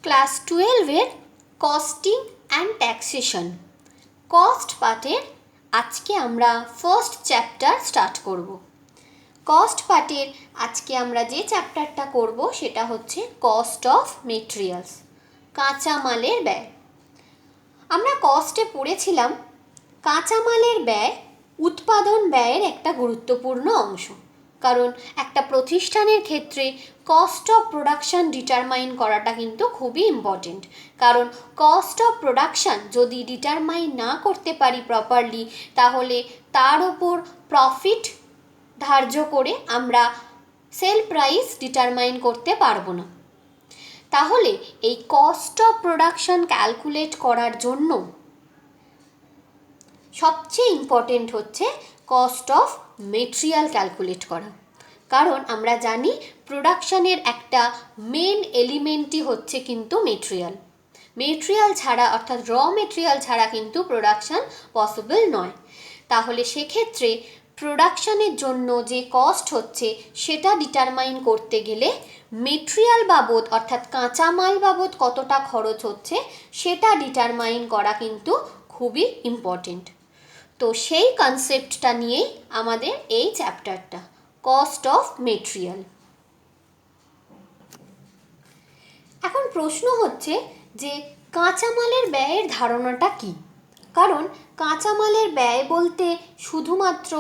Class 12-এর costing and taxation cost পার্টের আজকে আমরা ফার্স্ট চ্যাপ্টার স্টার্ট করব। কস্ট পার্টের আজকে আমরা যে চ্যাপ্টারটা করব সেটা হচ্ছে কস্ট অফ মেটেরিয়ালস, কাঁচামালের ব্যয়। আমরা কস্টে পড়েছিলাম কাঁচামালের ব্যয় উৎপাদন ব্যয়ের একটা গুরুত্বপূর্ণ অংশ, কারণ একটা প্রতিষ্ঠানের ক্ষেত্রে কস্ট অফ প্রোডাকশান ডিটারমাইন করাটা কিন্তু খুবই ইম্পর্টেন্ট। কারণ কস্ট অফ প্রোডাকশান যদি ডিটারমাইন না করতে পারি প্রপারলি, তাহলে তার ওপর প্রফিট ধার্য করে আমরা সেল প্রাইস ডিটারমাইন করতে পারবো না। তাহলে এই কস্ট অফ প্রোডাকশান ক্যালকুলেট করার জন্য সবচেয়ে ইম্পর্টেন্ট হচ্ছে কস্ট অফ মেটেরিয়াল ক্যালকুলেট করা। কারণ আমরা জানি প্রোডাকশানের একটা মেন এলিমেন্টই হচ্ছে কিন্তু মেটেরিয়াল ছাড়া, অর্থাৎ র মেটেরিয়াল ছাড়া কিন্তু প্রোডাকশান পসিবল নয়। তাহলে সেক্ষেত্রে প্রোডাকশানের জন্য যে কস্ট হচ্ছে সেটা ডিটারমাইন করতে গেলে মেটেরিয়াল বাবদ, অর্থাৎ কাঁচামাল বাবদ কতটা খরচ হচ্ছে সেটা ডিটারমাইন করা কিন্তু খুবই ইম্পর্টেন্ট। তো সেই কনসেপ্টটা নিয়েই আমাদের এই চ্যাপ্টারটা, কস্ট অফ মেটেরিয়াল। এখন প্রশ্ন হচ্ছে যে কাঁচামালের ব্যয়ের ধারণাটা কি? কারণ কাঁচামালের ব্যয় বলতে শুধুমাত্র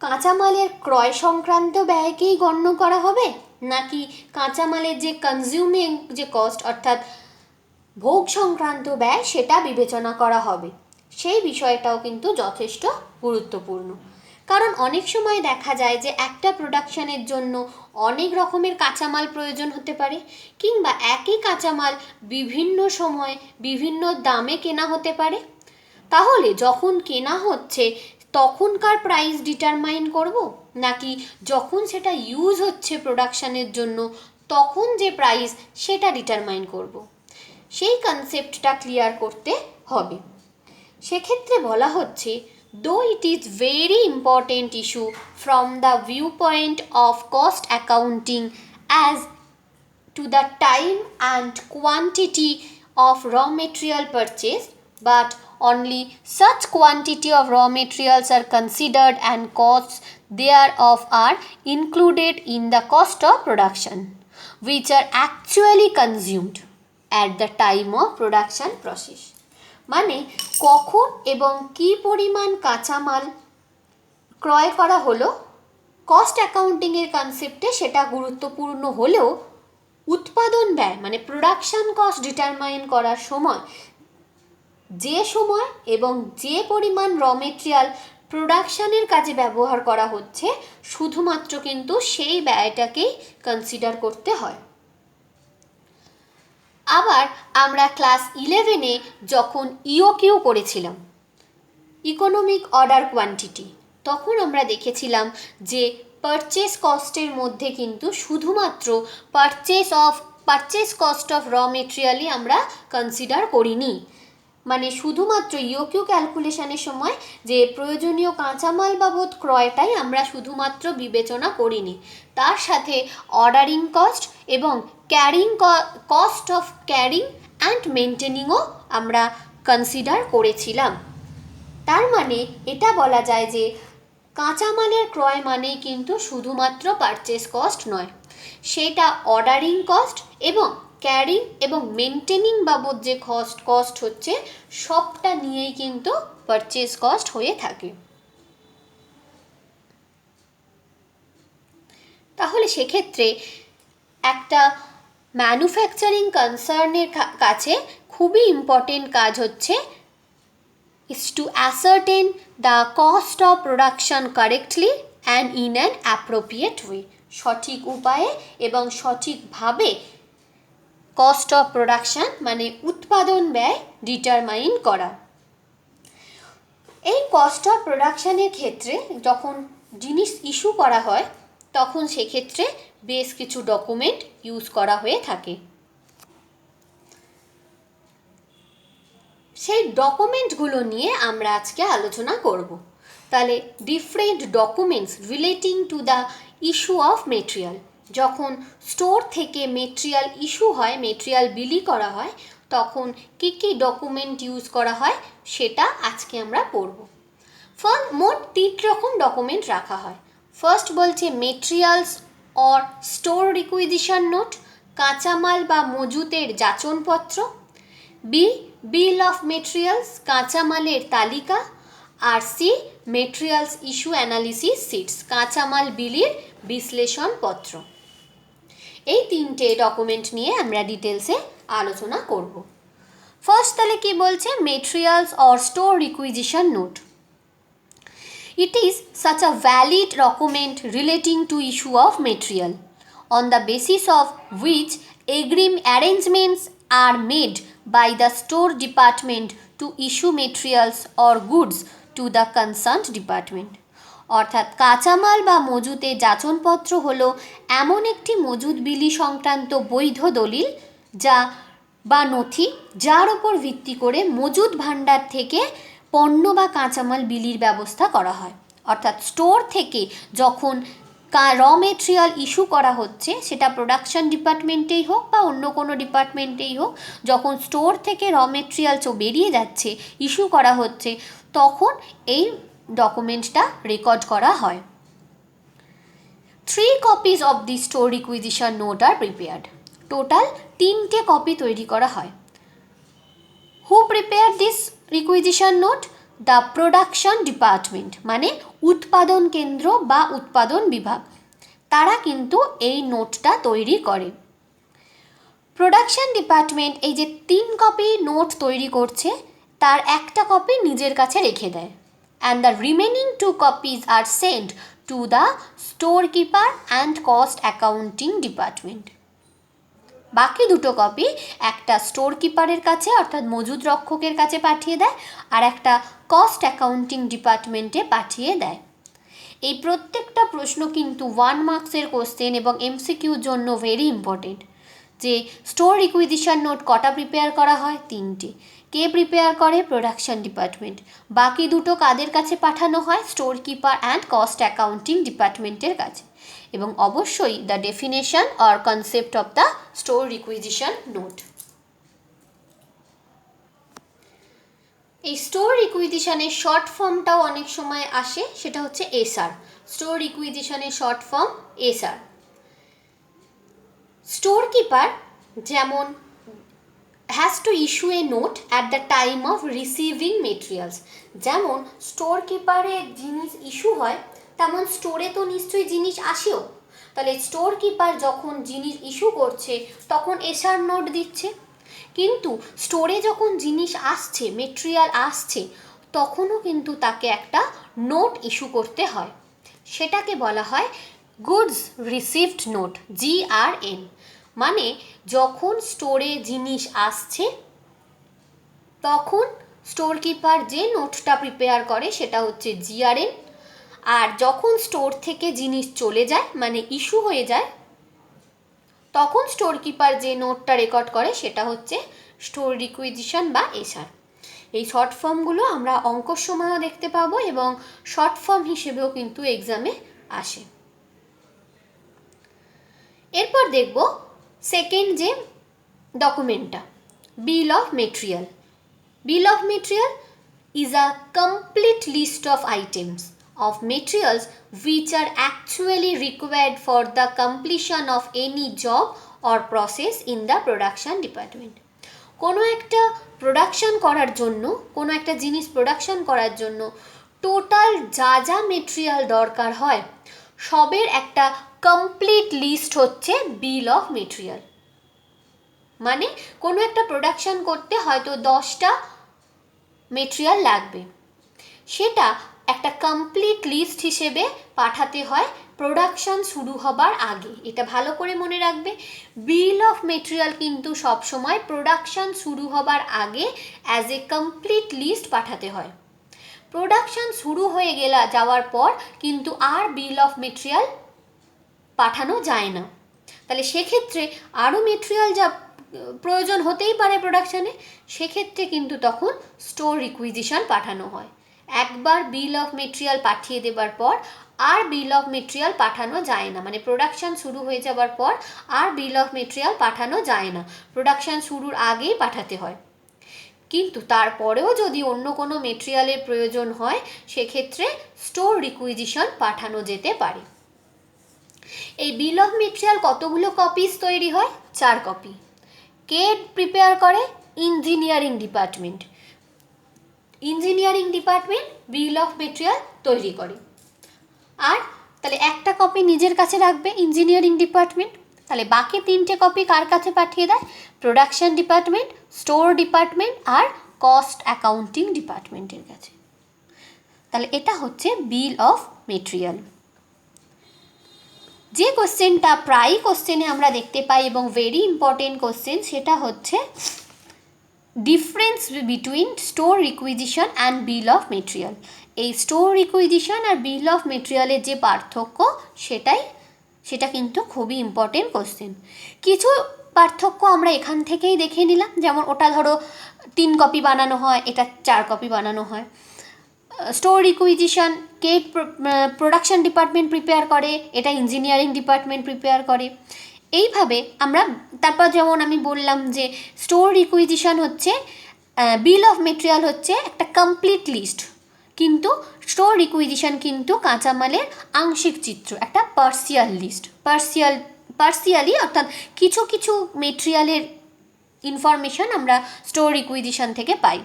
কাঁচামালের ক্রয় সংক্রান্ত ব্যয়কেই গণ্য করা হবে, নাকি কাঁচামালের যে কনজিউমিং যে কস্ট, অর্থাৎ ভোগ সংক্রান্ত ব্যয়, সেটা বিবেচনা করা হবে? সেই বিষয়টাও কিন্তু যথেষ্ট গুরুত্বপূর্ণ। কারণ অনেক সময় দেখা যায় যে একটা প্রোডাকশানের জন্য অনেক রকমের কাঁচামাল প্রয়োজন হতে পারে, কিংবা একই কাঁচামাল বিভিন্ন সময় বিভিন্ন দামে কেনা হতে পারে। তাহলে যখন কেনা হচ্ছে তখনকার প্রাইস ডিটারমাইন করব, নাকি যখন সেটা ইউজ হচ্ছে প্রোডাকশানের জন্য তখন যে প্রাইস সেটা ডিটারমাইন করব? সেই কনসেপ্টটা ক্লিয়ার করতে হবে। সেক্ষেত্রে বলা হচ্ছে, though it is very important issue from the viewpoint of cost accounting as to the time and quantity of raw material purchased, but only such quantity of raw materials are considered and costs thereof are included in the cost of production, which are actually consumed at the time of production process. মানে কখন এবং কী পরিমাণ কাঁচামাল ক্রয় করা হলো, cost অ্যাকাউন্টিংয়ের কনসেপ্টে সেটা গুরুত্বপূর্ণ হলেও উৎপাদন ব্যয় মানে প্রোডাকশান কস্ট ডিটারমাইন করার সময় যে সময় এবং যে পরিমাণ র মেটেরিয়াল প্রোডাকশানের কাজে ব্যবহার করা হচ্ছে, শুধুমাত্র কিন্তু সেই ব্যয়টাকেই কনসিডার করতে হয়। আবার আমরা ক্লাস 11-এ যখন ইওকিউ করেছিলাম, ইকোনমিক অর্ডার কোয়ান্টিটি, তখন আমরা দেখেছিলাম যে পারচেস কস্টের মধ্যে কিন্তু শুধুমাত্র পারচেস কস্ট অফ র মেটেরিয়ালই আমরা কনসিডার করিনি। মানে শুধুমাত্র ইওকিউ ক্যালকুলেশনের সময় যে প্রয়োজনীয় কাঁচামাল বাবদ ক্রয়টাই আমরা শুধুমাত্র বিবেচনা করিনি, তার সাথে অর্ডারিং কস্ট এবং carrying cost of carrying and মেনটেনিংও আমরা কনসিডার করেছিলাম। তার মানে এটা বলা যায় যে কাঁচামালের ক্রয় মানেই কিন্তু শুধুমাত্র পারচেস কস্ট নয়, সেটা অর্ডারিং কস্ট এবং ক্যারিং এবং মেনটেনিং বাবদ যে কস্ট হচ্ছে সবটা নিয়েই কিন্তু পারচেস কস্ট হয়ে থাকে। তাহলে সেক্ষেত্রে একটা ম্যানুফ্যাকচারিং কনসার্নের কাছে খুবই ইম্পর্টেন্ট কাজ হচ্ছে is to ascertain the cost of production correctly and in an appropriate way, সঠিক উপায়ে এবং সঠিকভাবে কস্ট অফ প্রোডাকশান মানে উৎপাদন ব্যয় ডিটারমাইন করা। এই কস্ট অফ প্রোডাকশানের ক্ষেত্রে যখন জিনিস ইস্যু করা হয় তখন সেক্ষেত্রে বেশ কিছু ডকুমেন্ট ইউজ করা হয়ে থাকে। সেই ডকুমেন্টগুলো নিয়ে আমরা আজকে আলোচনা করব। তাহলে different documents relating to the issue of material, যখন স্টোর থেকে মেটেরিয়াল ইস্যু হয়, মেটেরিয়াল বিলি করা হয়, তখন কী কী ডকুমেন্ট ইউজ করা হয় সেটা আজকে আমরা পড়ব। মোট 3 রকম ডকুমেন্ট রাখা হয়। ফার্স্ট বলছে materials or store requisition note, কাঁচামাল বা মজুতের যাচনপত্র। বি বিল অফ মেটেরিয়ালস, কাঁচামালের তালিকা। আর C materials issue analysis sheets, কাঁচামাল বিলির বিশ্লেষণপত্র। এই 3টে ডকুমেন্ট নিয়ে আমরা ডিটেলসে আলোচনা করব। ফার্স্ট তাহলে কি বলছে, materials or store requisition note. It is such a valid document relating to issue of material, on the basis of which arrangements are made by the store department to issue materials or goods to the concerned department. অর্থাৎ কাঁচামাল বা মজুতে যাচনপত্র হলো এমন একটি মজুদ বিলি সংক্রান্ত বৈধ দলিল যা বা নথি যার ওপর ভিত্তি করে মজুদ ভাণ্ডার থেকে পণ্য বা কাঁচামাল বিলির ব্যবস্থা করা হয়। অর্থাৎ স্টোর থেকে যখন র মেটেরিয়াল ইস্যু করা হচ্ছে, সেটা প্রোডাকশন ডিপার্টমেন্টেই হোক বা অন্য কোনো ডিপার্টমেন্টেই হোক, যখন স্টোর থেকে র মেটেরিয়াল বেরিয়ে যাচ্ছে, ইস্যু করা হচ্ছে, তখন এই ডকুমেন্টটা রেকর্ড করা হয়। 3 copies of the store requisition note are prepared. Total 3টে কপি তৈরি করা হয়। Who prepared this requisition note? The production department, মানে উৎপাদন কেন্দ্র বা উৎপাদন বিভাগ, তারা কিন্তু এই নোটটা তৈরি করে। প্রোডাকশন ডিপার্টমেন্ট এই যে 3 কপি নোট তৈরি করছে, তার একটা কপি নিজের কাছে রেখে দেয়। and the remaining 2 copies are sent to the storekeeper and cost accounting department. বাকি 2টো কপি একটা স্টোর কিপারের কাছে অর্থাৎ মজুদ রক্ষকের কাছে পাঠিয়ে দেয়, আর একটা কস্ট অ্যাকাউন্টিং ডিপার্টমেন্টে পাঠিয়ে দেয়। এই প্রত্যেকটা প্রশ্ন কিন্তু 1 মার্কসের কোশ্চেন এবং এমসিকিউর জন্য ভেরি ইম্পর্টেন্ট। যে স্টোর রিকুইজিশন নোট কটা প্রিপেয়ার করা হয়? 3টে। কে প্রিপেয়ার করে? Production department. বাকি 2টো কাদের কাছে পাঠানো হয়? Store keeper and cost accounting ডিপার্টমেন্টের কাছে। এবং অবশ্যই the definition or concept of the store requisition note. এই স্টোর রিকুইজিশনের শর্ট ফর্মটাও অনেক সময় আসে, সেটা হচ্ছে এসআর। স্টোর রিকুইজিশনের short form SR. Store keeper যেমন has to issue a note at the time of receiving materials. যেমন স্টোর কিপারে জিনিস ইস্যু হয়, তেমন স্টোরে তো নিশ্চয়ই জিনিস আসেও। তাহলে স্টোর কিপার যখন জিনিস ইস্যু করছে তখন এসআর নোট দিচ্ছে, কিন্তু স্টোরে যখন জিনিস আসছে, মেটেরিয়াল আসছে, তখনও কিন্তু তাকে একটা নোট ইস্যু করতে হয়। সেটাকে বলা হয় গুডস রিসিভড নোট, GRN। মানে যখন স্টোরে জিনিস আসছে তখন স্টোর কিপার যে নোটটা প্রিপেয়ার করে সেটা হচ্ছে GRN। আর যখন স্টোর থেকে জিনিস চলে যায়, মানে ইস্যু হয়ে যায়, তখন স্টোর কিপার যে নোটটা রেকর্ড করে সেটা হচ্ছে স্টোর রিকুইজিশন বা এসআর। এই শর্ট ফর্মগুলো আমরা অঙ্কর সময়ও দেখতে পাবো এবং শর্ট ফর্ম হিসেবেও কিন্তু এক্সামে আসে। এরপর দেখব সেকেন্ড যে ডকুমেন্টটা, bill of material. Bill of material is a complete list of items of materials which are actually required for the completion of any job or process in the production department. কোনো একটা production করার জন্য, কোনো একটা জিনিস production করার জন্য total যা যা মেটেরিয়াল দরকার হয় সবের একটা কমপ্লিট লিস্ট হচ্ছে বিল অফ মেটেরিয়াল। মানে কোনো একটা প্রোডাকশন করতে হয়তো 10টা মেটেরিয়াল লাগবে, সেটা একটা কমপ্লিট লিস্ট হিসেবে পাঠাতে হয় প্রোডাকশন শুরু হবার আগে। এটা ভালো করে মনে রাখবে, বিল অফ মেটেরিয়াল কিন্তু সবসময় প্রোডাকশন শুরু হবার আগে অ্যাজ এ কমপ্লিট লিস্ট পাঠাতে হয়। প্রোডাকশন শুরু হয়ে যাওয়ার পর কিন্তু আর বিল অফ মেটেরিয়াল পাঠানো যায় না। তাহলে সেক্ষেত্রে আরও মেটেরিয়াল যা প্রয়োজন হতেই পারে প্রোডাকশানে, সেক্ষেত্রে কিন্তু তখন স্টোর রিকুইজিশন পাঠানো হয়। একবার বিল অফ মেটেরিয়াল পাঠিয়ে দেবার পর আর বিল অফ মেটেরিয়াল পাঠানো যায় না, মানে প্রোডাকশান শুরু হয়ে যাওয়ার পর আর বিল অফ মেটেরিয়াল পাঠানো যায় না, প্রোডাকশান শুরুর আগেই পাঠাতে হয়। কিন্তু তারপরেও যদি অন্য কোনো মেটেরিয়ালের প্রয়োজন হয় সেক্ষেত্রে স্টোর রিকুইজিশন পাঠানো যেতে পারে। এই বিল অফ মেটেরিয়াল কতগুলো কপিস তৈরি হয়? 4 কপি। কে প্রিপেয়ার করে? Engineering department. Engineering department bill of material তৈরি করে। আর তাহলে একটা কপি নিজের কাছে রাখবে ইঞ্জিনিয়ারিং ডিপার্টমেন্ট, তাহলে বাকি 3টে কপি কার কাছে পাঠিয়ে দেয়? প্রোডাকশন ডিপার্টমেন্ট, স্টোর ডিপার্টমেন্ট আর কস্ট অ্যাকাউন্টিং ডিপার্টমেন্টের কাছে। তাহলে এটা হচ্ছে বিল অফ মেটেরিয়াল। যে কোশ্চেনটা প্রায়ই কোশ্চেনে আমরা দেখতে পাই এবং ভেরি ইম্পর্টেন্ট কোশ্চেন, সেটা হচ্ছে difference between store requisition and bill of material. এই স্টোর রিকুইজিশন আর বিল অফ মেটেরিয়ালের যে পার্থক্য সেটা কিন্তু খুবই ইম্পর্টেন্ট কোশ্চেন। কিছু পার্থক্য আমরা এখান থেকেই দেখে নিলাম, যেমন ওটা ধরো 3 কপি বানানো হয়, এটা 4 কপি বানানো হয়। স্টোর রিকুইজিশন কে প্রোডাকশন ডিপার্টমেন্ট প্রিপেয়ার করে, এটা ইঞ্জিনিয়ারিং ডিপার্টমেন্ট প্রিপেয়ার করে। এইভাবে আমরা তারপর যেমন আমি বললাম যে স্টোর রিকুইজিশন হচ্ছে বিল অফ মেটেরিয়াল হচ্ছে একটা কমপ্লিট লিস্ট, কিন্তু স্টোর রিকুইজিশন কিন্তু কাঁচামালের আংশিক চিত্র, একটা পার্সিয়াল লিস্ট। পার্সিয়ালি অর্থাৎ কিছু কিছু মেটেরিয়ালের ইনফরমেশন আমরা স্টোর রিকুইজিশন থেকে পাই,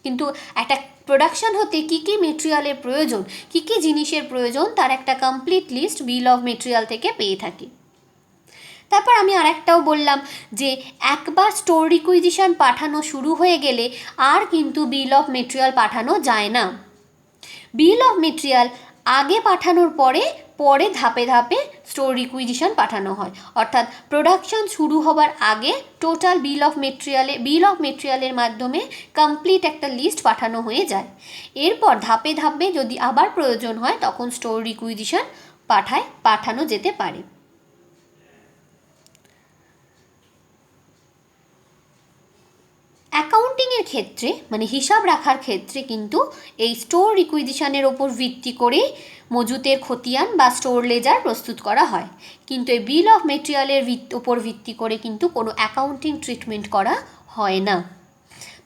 কিন্তু একটা প্রোডাকশন হতে কী কী মেটেরিয়ালের প্রয়োজন, কী কী জিনিসের প্রয়োজন, তার একটা complete list bill of material থেকে পেয়ে থাকি। তারপর আমি আরেকটাও বললাম যে একবার স্টোর রিকুইজিশন পাঠানো শুরু হয়ে গেলে আর কিন্তু বিল অফ মেটেরিয়াল পাঠানো যায় না। বিল অফ মেটেরিয়াল আগে পাঠানোর পরে ধাপে ধাপে স্টোর রিকুইজিশন পাঠানো হয়, অর্থাৎ প্রোডাকশন শুরু হবার আগে টোটাল বিল অফ মেটেরিয়ালের মাধ্যমে কমপ্লিট একটা লিস্ট পাঠানো হয়ে যায়। এরপর ধাপে ধাপে যদি আবার প্রয়োজন হয় তখন স্টোর রিকুইজিশন পাঠানো যেতে পারে। অ্যাকাউন্টিংয়ের ক্ষেত্রে মানে হিসাব রাখার ক্ষেত্রে কিন্তু এই স্টোর রিকুইজিশনের ওপর ভিত্তি করেই মজুতের খতিয়ান বা স্টোর লেজার প্রস্তুত করা হয়, কিন্তু এই বিল অফ মেটেরিয়ালের ওপর ভিত্তি করে কিন্তু কোনো অ্যাকাউন্টিং ট্রিটমেন্ট করা হয় না।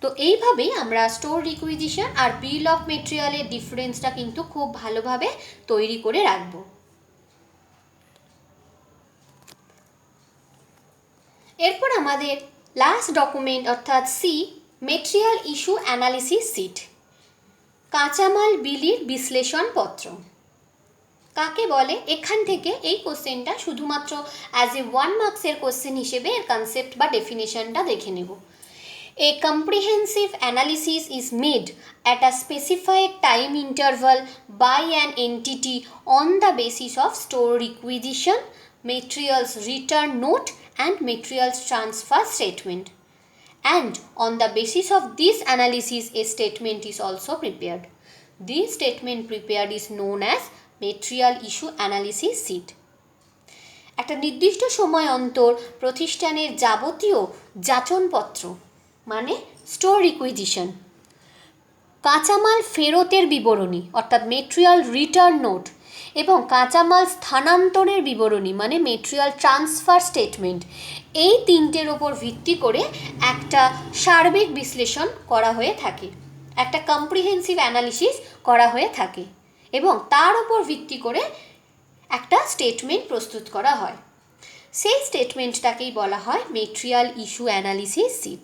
তো এইভাবেই আমরা স্টোর রিকুইজিশন আর বিল অফ মেটেরিয়ালের ডিফারেন্সটা কিন্তু খুব ভালোভাবে তৈরি করে রাখব। এরপর আমাদের লাস্ট ডকুমেন্ট অর্থাৎ C, material issue analysis sheet, কাঁচামাল বিলির বিশ্লেষণপত্র কাকে বলে? এখান থেকে এই কোশ্চেনটা শুধুমাত্র অ্যাজ এ 1 মার্কসের কোশ্চেন হিসেবে এর কনসেপ্ট বা ডেফিনেশনটা দেখে নেব। A comprehensive analysis is made at a specified time interval by an entity on the basis of store requisition, materials return note and materials transfer statement. And on the basis of this analysis, a statement is also prepared. This statement prepared is known as material issue analysis sheet. একটা নির্দিষ্ট সময় অন্তর প্রতিষ্ঠানের যাবতীয় যাচনপত্র মানে store requisition, কাঁচামাল ফেরতের বিবরণী অর্থাৎ মেটেরিয়াল রিটার্ন নোট এবং কাঁচামাল স্থানান্তরের বিবরণী মানে মেটেরিয়াল ট্রান্সফার স্টেটমেন্ট, এই 3টের ওপর ভিত্তি করে একটা সার্বিক বিশ্লেষণ করা হয়ে থাকে, একটা কম্প্রিহেন্সিভ অ্যানালিসিস করা হয়ে থাকে এবং তার ওপর ভিত্তি করে একটা স্টেটমেন্ট প্রস্তুত করা হয়। সেই স্টেটমেন্টটাকেই বলা হয় মেটেরিয়াল ইস্যু অ্যানালিসিস সিট।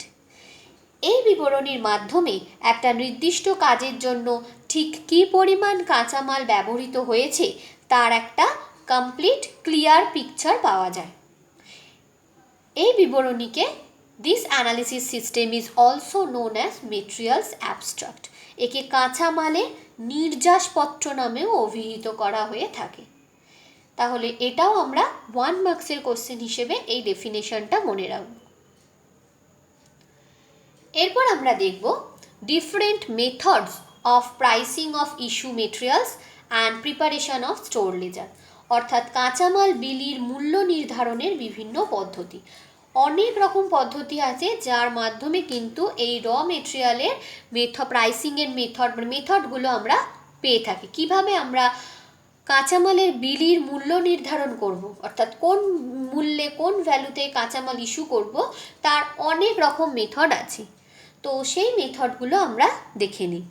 এই বিবরণীর মাধ্যমে একটা নির্দিষ্ট কাজের জন্য ঠিক কী পরিমাণ কাঁচামাল ব্যবহৃত হয়েছে তার একটা কমপ্লিট ক্লিয়ার পিকচার পাওয়া যায়। এই বিবরণীকে this analysis system is also known as materials abstract, একে কাঁচামালের নির্যাসপত্র নামেও অভিহিত করা হয়ে থাকে। তাহলে এটাও আমরা 1 মার্কসের কোশ্চেন হিসেবে এই ডেফিনেশনটা মনে রাখব। এরপর আমরা দেখব different methods of pricing of issue materials and preparation of store ledger, অর্থাৎ কাঁচামাল বিলির মূল্য নির্ধারণের বিভিন্ন পদ্ধতি। অনেক রকম পদ্ধতি আছে যার মাধ্যমে কিন্তু এই র মেটেরিয়ালের প্রাইসিংয়ের মেথডগুলো আমরা পেয়ে থাকি। কিভাবে আমরা কাঁচামালের বিলির মূল্য নির্ধারণ করব, অর্থাৎ কোন মূল্যে কোন ভ্যালুতে কাঁচামাল ইস্যু করব, তার অনেক রকম মেথড আছে। তো সেই মেথডগুলো আমরা দেখে নিই।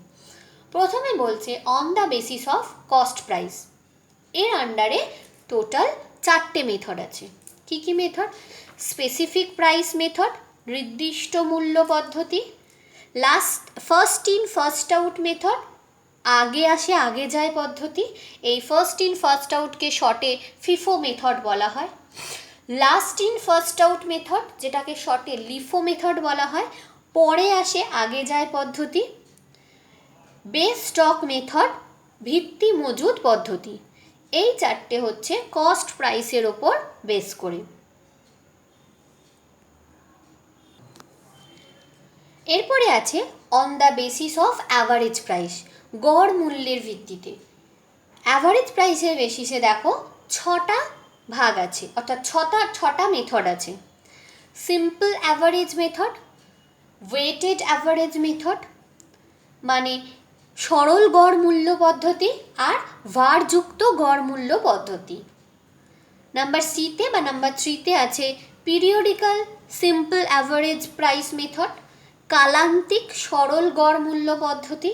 প্রথমে বলছে on the basis of cost price. এর আন্ডারে টোটাল 4টে মেথড আছে। কি কি মেথড? স্পেসিফিক প্রাইস মেথড, নির্দিষ্ট মূল্য পদ্ধতি, first in first out method, আগে আসে আগে যায় পদ্ধতি, এই ফার্স্ট ইন ফার্স্ট আউটকে শর্টে ফিফো মেথড বলা হয়, last in first out method যেটাকে শর্টে লিফো মেথড বলা হয়, পরে আসে আগে যায় পদ্ধতি, বেস স্টক মেথড, ভিত্তি মজুদ পদ্ধতি। এই 4টে হচ্ছে কস্ট প্রাইসের ওপর বেস করে। এরপরে আছে on the basis of average price, গড় মূল্যের ভিত্তিতে। অ্যাভারেজ প্রাইসের বেসিসে দেখো 6টা ভাগ আছে, অর্থাৎ 6টা মেথড আছে। Simple average method, weighted average method মানে সরল গড় মূল্য পদ্ধতি, আর ভারযুক্ত গড় মূল্য পদ্ধতি। নাম্বার সিতে বা নাম্বার 3তে আছে periodical simple average price method, কালান্তিক সরল গড় মূল্য পদ্ধতি,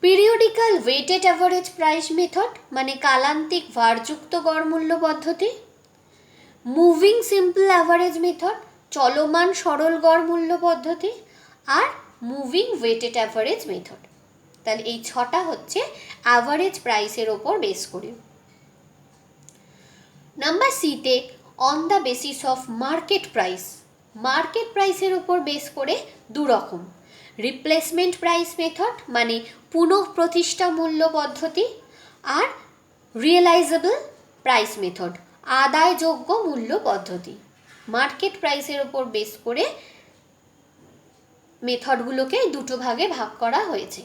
periodical weighted average price method মানে কালান্তিক ভারযুক্ত গড় মূল্য পদ্ধতি, মুভিং সিম্পল অ্যাভারেজ মেথড চলমান সরল গড় মূল্য পদ্ধতি, আর মুভিং ওয়েটেড অ্যাভারেজ মেথড। তাহলে এই 6টা হচ্ছে অ্যাভারেজ প্রাইসের ওপর বেস করে। নাম্বার সিতে on the basis of market price, market প্রাইসের ওপর বেস করে 2 রকম, রিপ্লেসমেন্ট প্রাইস মেথড মানে পুনঃপ্রতিষ্ঠা মূল্য পদ্ধতি, আর রিয়েলাইজেবল প্রাইস মেথড আদায়যোগ্য মূল্য পদ্ধতি। মার্কেট প্রাইসের ওপর বেস করে মেথডগুলোকে 2টো ভাগে ভাগ করা হয়েছে।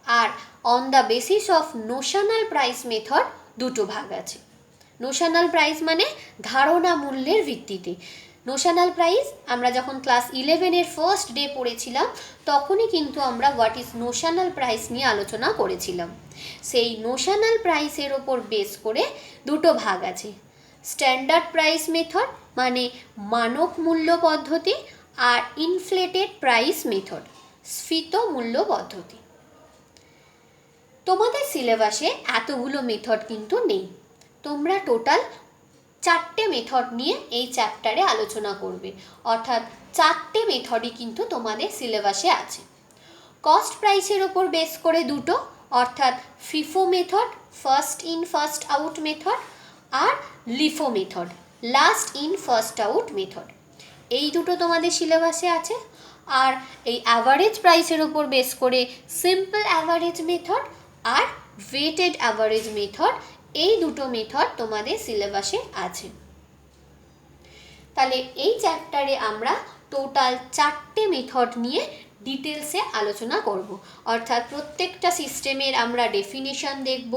আর on the basis of notional price method 2টো ভাগ আছে। নোশনাল প্রাইস মানে ধারণা মূল্যের ভিত্তিতে। নোশনাল প্রাইস আমরা যখন ক্লাস 11-এর ফার্স্ট ডে পড়েছিলাম তখনই কিন্তু আমরা হোয়াট ইজ নোশনাল প্রাইস নিয়ে আলোচনা করেছিলাম। সেই নোশনাল প্রাইসের ওপর বেস করে 2টো ভাগ আছে, স্ট্যান্ডার্ড প্রাইস মেথড মানে মানক মূল্য পদ্ধতি, আর ইনফ্লেটেড প্রাইস মেথড স্ফীত মূল্য পদ্ধতি। তোমাদের সিলেবাসে এতগুলো মেথড কিন্তু নেই, তোমরা টোটাল 4টে মেথড নিয়ে এই চ্যাপ্টারে আলোচনা করবে, অর্থাৎ 4টে মেথডই কিন্তু তোমাদের সিলেবাসে আছে। কস্ট প্রাইসের ওপর বেস করে 2টো, অর্থাৎ FIFO method first in first out method, আর LIFO method last in first out method. এই 2টো তোমাদের সিলেবাসে আছে। আর এই অ্যাভারেজ প্রাইসের ওপর বেস করে সিম্পল অ্যাভারেজ মেথড আর ওয়েটেড অ্যাভারেজ মেথড, এই 2টো মেথড তোমাদের সিলেবাসে আছে। তাহলে এই চ্যাপ্টারে আমরা টোটাল 4টে মেথড নিয়ে ডিটেলসে আলোচনা করব, অর্থাৎ প্রত্যেকটা সিস্টেমের আমরা ডেফিনিশন দেখব,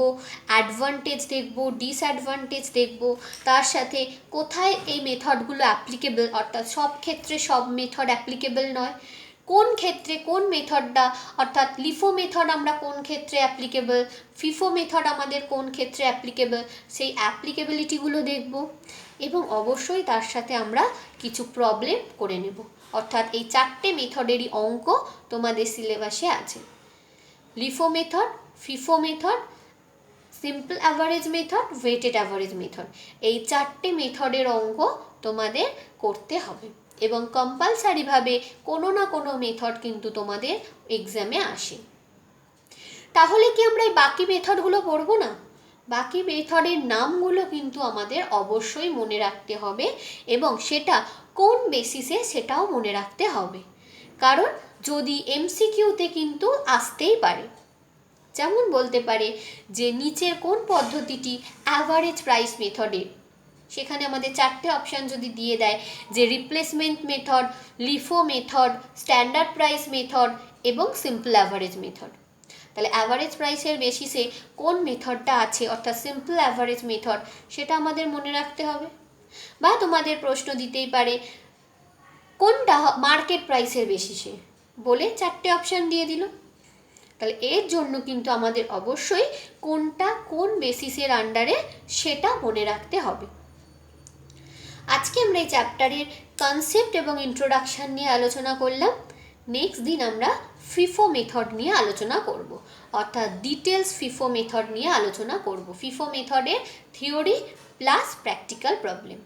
অ্যাডভান্টেজ দেখব, ডিসঅ্যাডভান্টেজ দেখব, তার সাথে কোথায় এই মেথডগুলো অ্যাপ্লিকেবল, অর্থাৎ সব ক্ষেত্রে সব মেথড অ্যাপ্লিকেবল নয়, কোন ক্ষেত্রে কোন মেথডটা, অর্থাৎ লিফো মেথড আমরা কোন ক্ষেত্রে অ্যাপ্লিকেবল, ফিফো মেথড আমাদের কোন ক্ষেত্রে অ্যাপ্লিকেবল, সেই অ্যাপ্লিকেবিলিটিগুলো দেখব। এবং অবশ্যই তার সাথে আমরা কিছু প্রবলেম করে নেব, অর্থাৎ এই 4টে মেথডেরই অঙ্ক তোমাদের সিলেবাসে আছে। LIFO method, FIFO method, simple average method, weighted average method, এই 4টে মেথডের অঙ্ক তোমাদের করতে হবে, এবং কম্পালসারিভাবে কোনো না কোনো মেথড কিন্তু তোমাদের এক্সামে আসে। তাহলে কি আমরা এই বাকি মেথডগুলো পড়বো না? বাকি মেথডের নামগুলো কিন্তু আমাদের অবশ্যই মনে রাখতে হবে, এবং সেটা কোন বেসিসে সেটাও মনে রাখতে হবে, কারণ যদি এমসিকিউতে কিন্তু আসতেই পারে। যেমন বলতে পারে যে নিচের কোন পদ্ধতিটি অ্যাভারেজ প্রাইস মেথডের, সেখানে আমাদের 4টে অপশান যদি দিয়ে দেয় যে replacement method, LIFO method, standard price method এবং সিম্পল অ্যাভারেজ মেথড, তাহলে অ্যাভারেজ প্রাইসের বেসিসে কোন মেথডটা আছে, অর্থাৎ সিম্পল অ্যাভারেজ মেথড, সেটা আমাদের মনে রাখতে হবে। বা তোমাদের প্রশ্ন দিতেই পারে কোনটা মার্কেট প্রাইসের বেসিসে, বলে 4টে অপশান দিয়ে দিল। তাহলে এর জন্য কিন্তু আমাদের অবশ্যই কোনটা কোন বেসিসের আন্ডারে সেটা মনে রাখতে হবে। আজকে আমরা এই চ্যাপ্টারের কনসেপ্ট এবং ইন্ট্রোডাকশন নিয়ে আলোচনা করলাম। নেক্সট দিন আমরা ফিফো মেথড নিয়ে আলোচনা করব, অর্থাৎ ডিটেলস ফিফো মেথড নিয়ে আলোচনা করব। ফিফো মেথডের থিওরি প্লাস প্র্যাকটিক্যাল প্রবলেম।